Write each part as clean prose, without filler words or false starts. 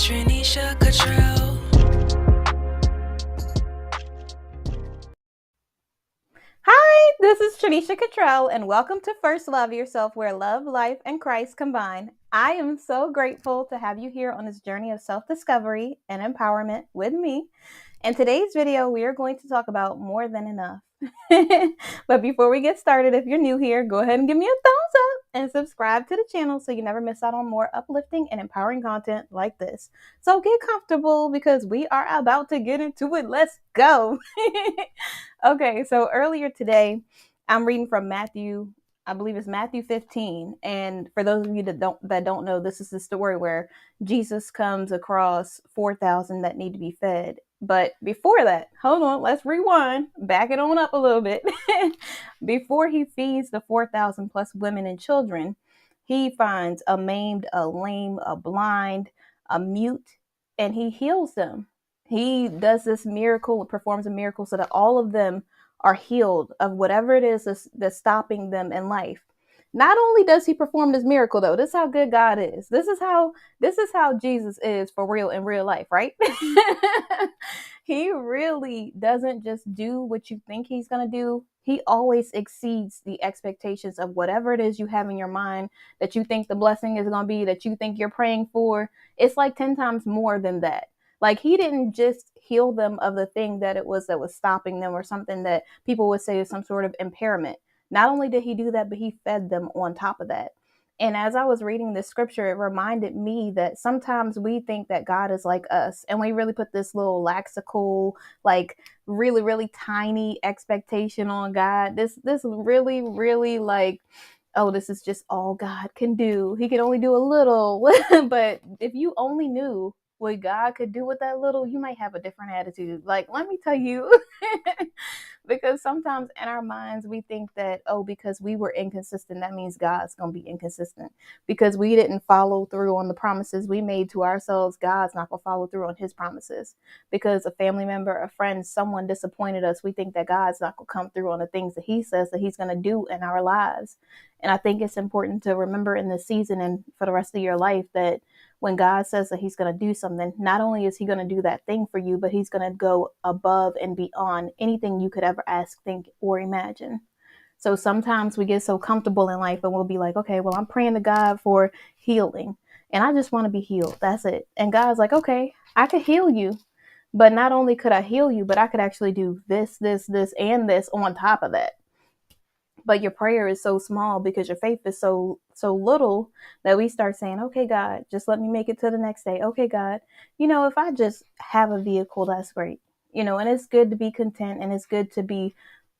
Trinesha, Catrell. Hi, this is Trinesha Catrell, and welcome to First Love Yourself, where love, life, and Christ combine. I am so grateful to have you here on this journey of self-discovery and empowerment with me. In today's video, we are going to talk about more than enough. But before we get started, if you're new here, go ahead and give me a thumbs up and subscribe to the channel so you never miss out on more uplifting and empowering content like this. So get comfortable because we are about to get into it. Let's go. Okay, so earlier today, I'm reading from Matthew. I believe it's Matthew 15. And for those of you that don't know, this is the story where Jesus comes across 4,000 that need to be fed. But before that, hold on, let's rewind, back it on up a little bit. Before he feeds the 4,000 plus women and children, he finds a maimed, a lame, a blind, a mute, and he heals them. He does this miracle, performs a miracle so that all of them are healed of whatever it is that's stopping them in life. Not only does he perform this miracle though, this is how good God is. This is how Jesus is for real in real life, right? He really doesn't just do what you think he's going to do. He always exceeds the expectations of whatever it is you have in your mind that you think the blessing is going to be, that you think you're praying for. It's like 10 times more than that. Like he didn't just heal them of the thing that was stopping them or something that people would say is some sort of impairment. Not only did he do that, but he fed them on top of that. And as I was reading this scripture, it reminded me that sometimes we think that God is like us and we really put this little laxical, like really, really tiny expectation on God. This really, really like, oh, this is just all God can do. He can only do a little. But if you only knew what God could do with that little, you might have a different attitude. Like, let me tell you, because sometimes in our minds, we think that, oh, because we were inconsistent, that means God's going to be inconsistent. Because we didn't follow through on the promises we made to ourselves, God's not going to follow through on his promises. Because a family member, a friend, someone disappointed us, we think that God's not going to come through on the things that he says that he's going to do in our lives. And I think it's important to remember in this season and for the rest of your life that when God says that he's going to do something, not only is he going to do that thing for you, but he's going to go above and beyond anything you could ever ask, think, or imagine. So sometimes we get so comfortable in life and we'll be like, okay, well, I'm praying to God for healing and I just want to be healed. That's it. And God's like, okay, I could heal you. But not only could I heal you, but I could actually do this, this, and this on top of that. But your prayer is so small because your faith is so little that we start saying, okay, God, just let me make it to the next day. Okay, God, if I just have a vehicle, that's great. And it's good to be content and it's good to be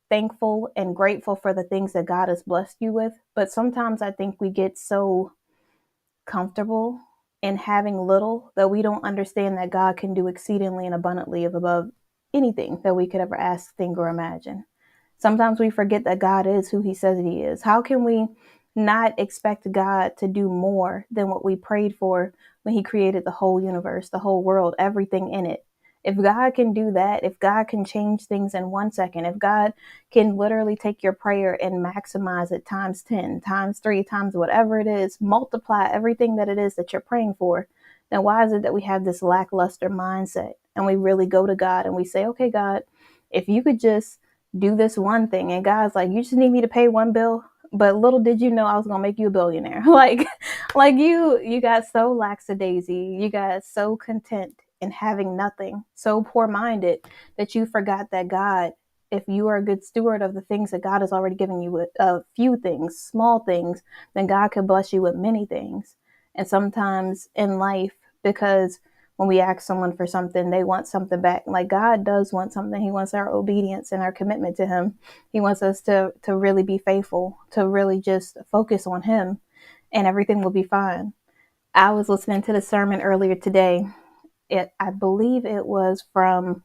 thankful and grateful for the things that God has blessed you with. But sometimes I think we get so comfortable in having little that we don't understand that God can do exceedingly and abundantly above anything that we could ever ask, think, or imagine. Sometimes we forget that God is who he says he is. How can we not expect God to do more than what we prayed for when he created the whole universe, the whole world, everything in it? If God can do that, if God can change things in 1 second, if God can literally take your prayer and maximize it times 10, times 3, times whatever it is, multiply everything that it is that you're praying for, then why is it that we have this lackluster mindset and we really go to God and we say, okay, God, if you could just do this one thing, and God's like, you just need me to pay one bill, but little did you know I was gonna make you a billionaire. like you got so lackadaisy, you got so content in having nothing, so poor-minded that you forgot that God, if you are a good steward of the things that God has already given you with a few things, small things, then God could bless you with many things. And sometimes in life, because when we ask someone for something, they want something back. Like God does want something. He wants our obedience and our commitment to him. He wants us to really be faithful, to really just focus on him, and everything will be fine. I was listening to the sermon earlier today. I believe it was from,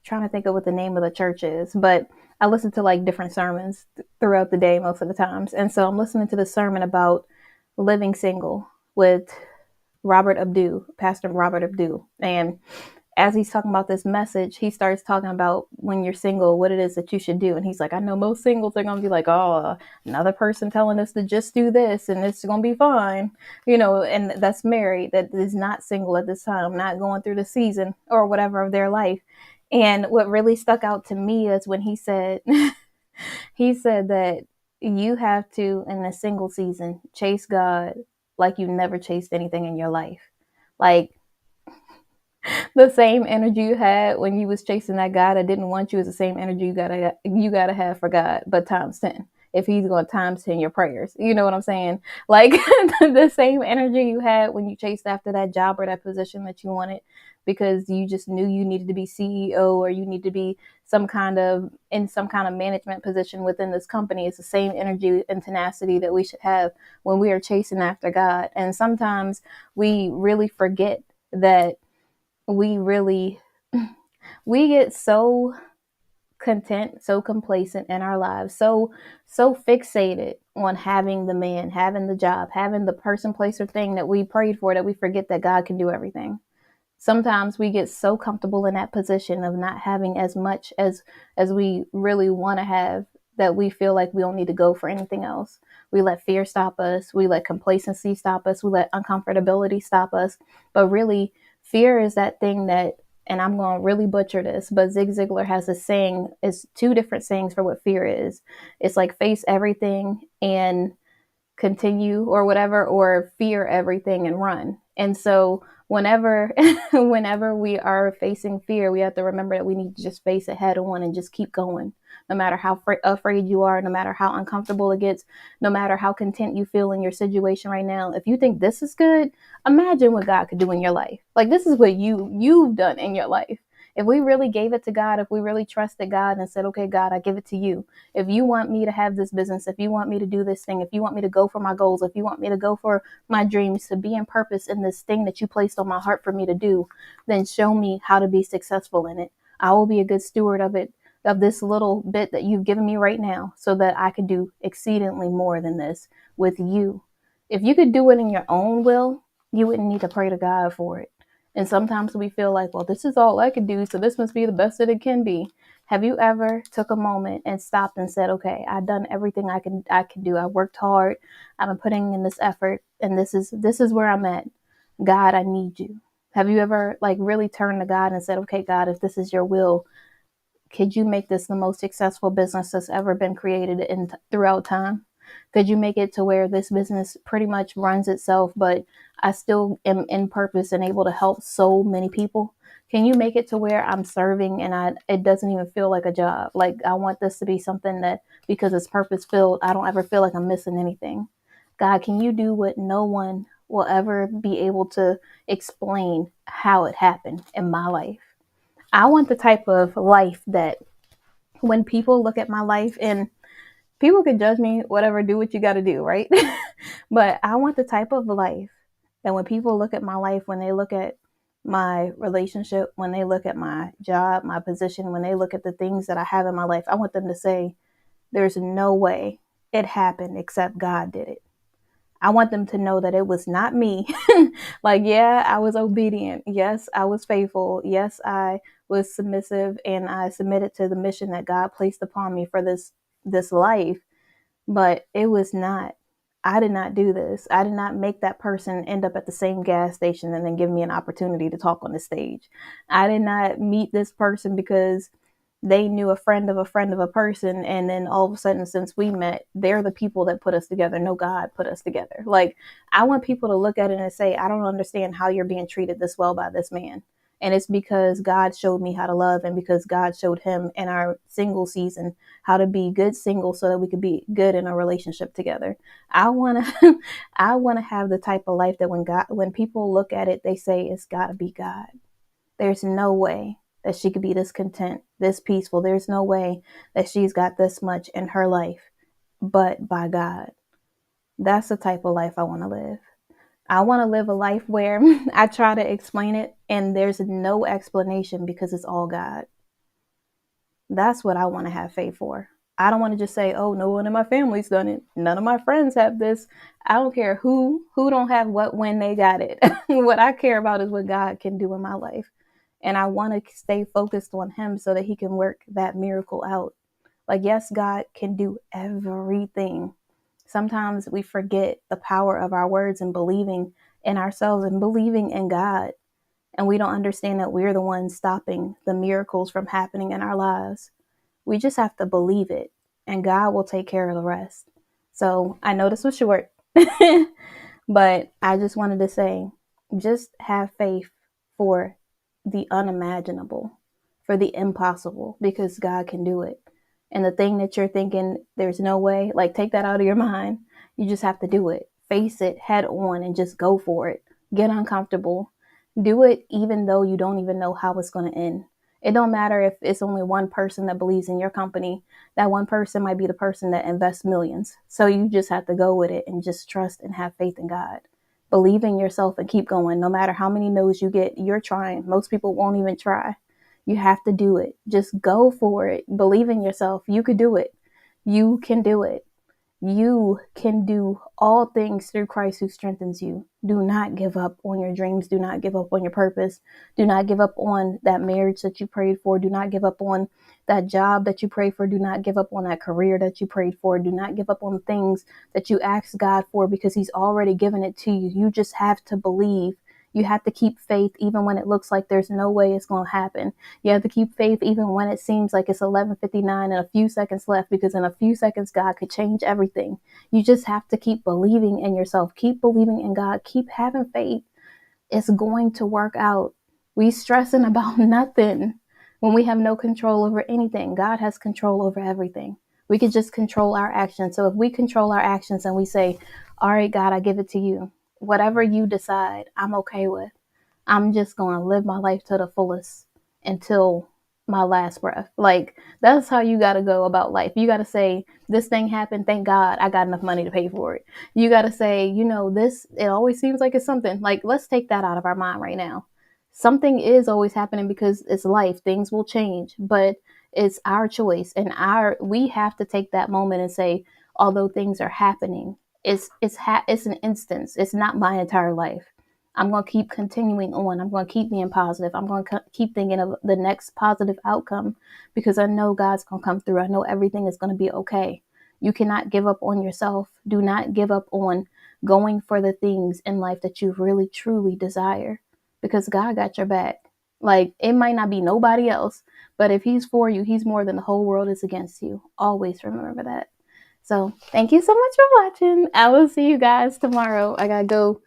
trying to think of what the name of the church is, but I listen to like different sermons throughout the day most of the times. And so I'm listening to the sermon about living single with Pastor Robert Abdu. And as he's talking about this message, he starts talking about when you're single, what it is that you should do. And he's like, I know most singles are going to be like, oh, another person telling us to just do this and it's going to be fine, and that's married, that is not single at this time, not going through the season or whatever of their life. And what really stuck out to me is when he said, he said that you have to, in the single season, chase God like you never chased anything in your life. Like, the same energy you had when you was chasing that guy that didn't want you is the same energy you gotta have for God, but times 10. If he's going to times 10 your prayers, you know what I'm saying? Like the same energy you had when you chased after that job or that position that you wanted because you just knew you needed to be CEO or you need to be in some kind of management position within this company. It's the same energy and tenacity that we should have when we are chasing after God. And sometimes we really forget that we really we get so content, so complacent in our lives, so fixated on having the man, having the job, having the person, place, or thing that we prayed for, that we forget that God can do everything. Sometimes we get so comfortable in that position of not having as much as we really want to have, that we feel like we don't need to go for anything else. We let fear stop us, we let complacency stop us, we let uncomfortability stop us. But really, fear is that thing that, and I'm going to really butcher this, but Zig Ziglar has a saying, it's two different sayings for what fear is. It's like face everything and continue or whatever, or fear everything and run. And so whenever whenever we are facing fear, we have to remember that we need to just face it head on and just keep going. No matter how afraid you are, no matter how uncomfortable it gets, no matter how content you feel in your situation right now, if you think this is good, imagine what God could do in your life. Like, this is what you've done in your life. If we really gave it to God, if we really trusted God and said, okay, God, I give it to you. If you want me to have this business, if you want me to do this thing, if you want me to go for my goals, if you want me to go for my dreams, to be in purpose in this thing that you placed on my heart for me to do, then show me how to be successful in it. I will be a good steward of it, of this little bit that you've given me right now, so that I could do exceedingly more than this with you. If you could do it in your own will, you wouldn't need to pray to God for it. And sometimes we feel like, well, this is all I can do, so this must be the best that it can be. Have you ever took a moment and stopped and said, okay, I've done everything I can do. I worked hard. I've been putting in this effort, and this is where I'm at. God, I need you. Have you ever like really turned to God and said, okay, God, if this is your will, could you make this the most successful business that's ever been created throughout time? Could you make it to where this business pretty much runs itself, but I still am in purpose and able to help so many people? Can you make it to where I'm serving and it doesn't even feel like a job? Like, I want this to be something that, because it's purpose filled, I don't ever feel like I'm missing anything. God, can you do what no one will ever be able to explain how it happened in my life? I want the type of life that when people look at my life, and people can judge me, whatever, do what you got to do, right? But I want the type of life that when people look at my life, when they look at my relationship, when they look at my job, my position, when they look at the things that I have in my life, I want them to say, there's no way it happened except God did it. I want them to know that it was not me. Like, yeah, I was obedient. Yes, I was faithful. Yes, I was submissive and I submitted to the mission that God placed upon me for this life. But it was not, I did not do this. I did not make that person end up at the same gas station and then give me an opportunity to talk on the stage. I did not meet this person because they knew a friend of a friend of a person, and then all of a sudden, since we met, they're the people that put us together. No, God put us together. Like, I want people to look at it and say, I don't understand how you're being treated this well by this man. And it's because God showed me how to love, and because God showed him in our single season how to be good single so that we could be good in a relationship together. I want to I want to have the type of life that when people look at it, they say it's got to be God. There's no way that she could be this content, this peaceful. There's no way that she's got this much in her life, but by God. That's the type of life I want to live. I want to live a life where I try to explain it and there's no explanation because it's all God. That's what I want to have faith for. I don't want to just say, oh, no one in my family's done it. None of my friends have this. I don't care who don't have what when they got it. What I care about is what God can do in my life. And I want to stay focused on him so that he can work that miracle out. Like, yes, God can do everything. Sometimes we forget the power of our words and believing in ourselves and believing in God. And we don't understand that we're the ones stopping the miracles from happening in our lives. We just have to believe it, and God will take care of the rest. So I know this was short, but I just wanted to say, just have faith for the unimaginable, for the impossible, because God can do it. And the thing that you're thinking, there's no way, like, take that out of your mind. You just have to do it. Face it head on and just go for it. Get uncomfortable. Do it even though you don't even know how it's going to end. It don't matter if it's only one person that believes in your company. That one person might be the person that invests millions. So you just have to go with it and just trust and have faith in God. Believe in yourself and keep going. No matter how many no's you get, you're trying. Most people won't even try. You have to do it. Just go for it. Believe in yourself. You could do it. You can do it. You can do all things through Christ who strengthens you. Do not give up on your dreams. Do not give up on your purpose. Do not give up on that marriage that you prayed for. Do not give up on that job that you prayed for. Do not give up on that career that you prayed for. Do not give up on things that you asked God for, because he's already given it to you. You just have to believe. You have to keep faith even when it looks like there's no way it's going to happen. You have to keep faith even when it seems like it's 11:59 and a few seconds left, because in a few seconds, God could change everything. You just have to keep believing in yourself. Keep believing in God. Keep having faith. It's going to work out. We stressing about nothing when we have no control over anything. God has control over everything. We could just control our actions. So if we control our actions and we say, all right, God, I give it to you. Whatever you decide, I'm okay with. I'm just going to live my life to the fullest until my last breath. Like, that's how you got to go about life. You got to say, this thing happened. Thank God I got enough money to pay for it. You got to say, this, it always seems like it's something. Like, let's take that out of our mind right now. Something is always happening because it's life. Things will change, but it's our choice, and we have to take that moment and say, although things are happening, it's an instance. It's not my entire life. I'm going to keep continuing on. I'm going to keep being positive. I'm going to keep thinking of the next positive outcome, because I know God's going to come through. I know everything is going to be okay. You cannot give up on yourself. Do not give up on going for the things in life that you really, truly desire, because God got your back. Like, it might not be nobody else, but if he's for you, he's more than the whole world is against you. Always remember that. So thank you so much for watching. I will see you guys tomorrow. I got to go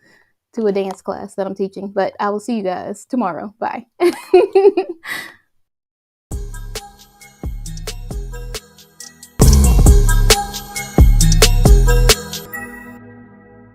to a dance class that I'm teaching, but I will see you guys tomorrow. Bye.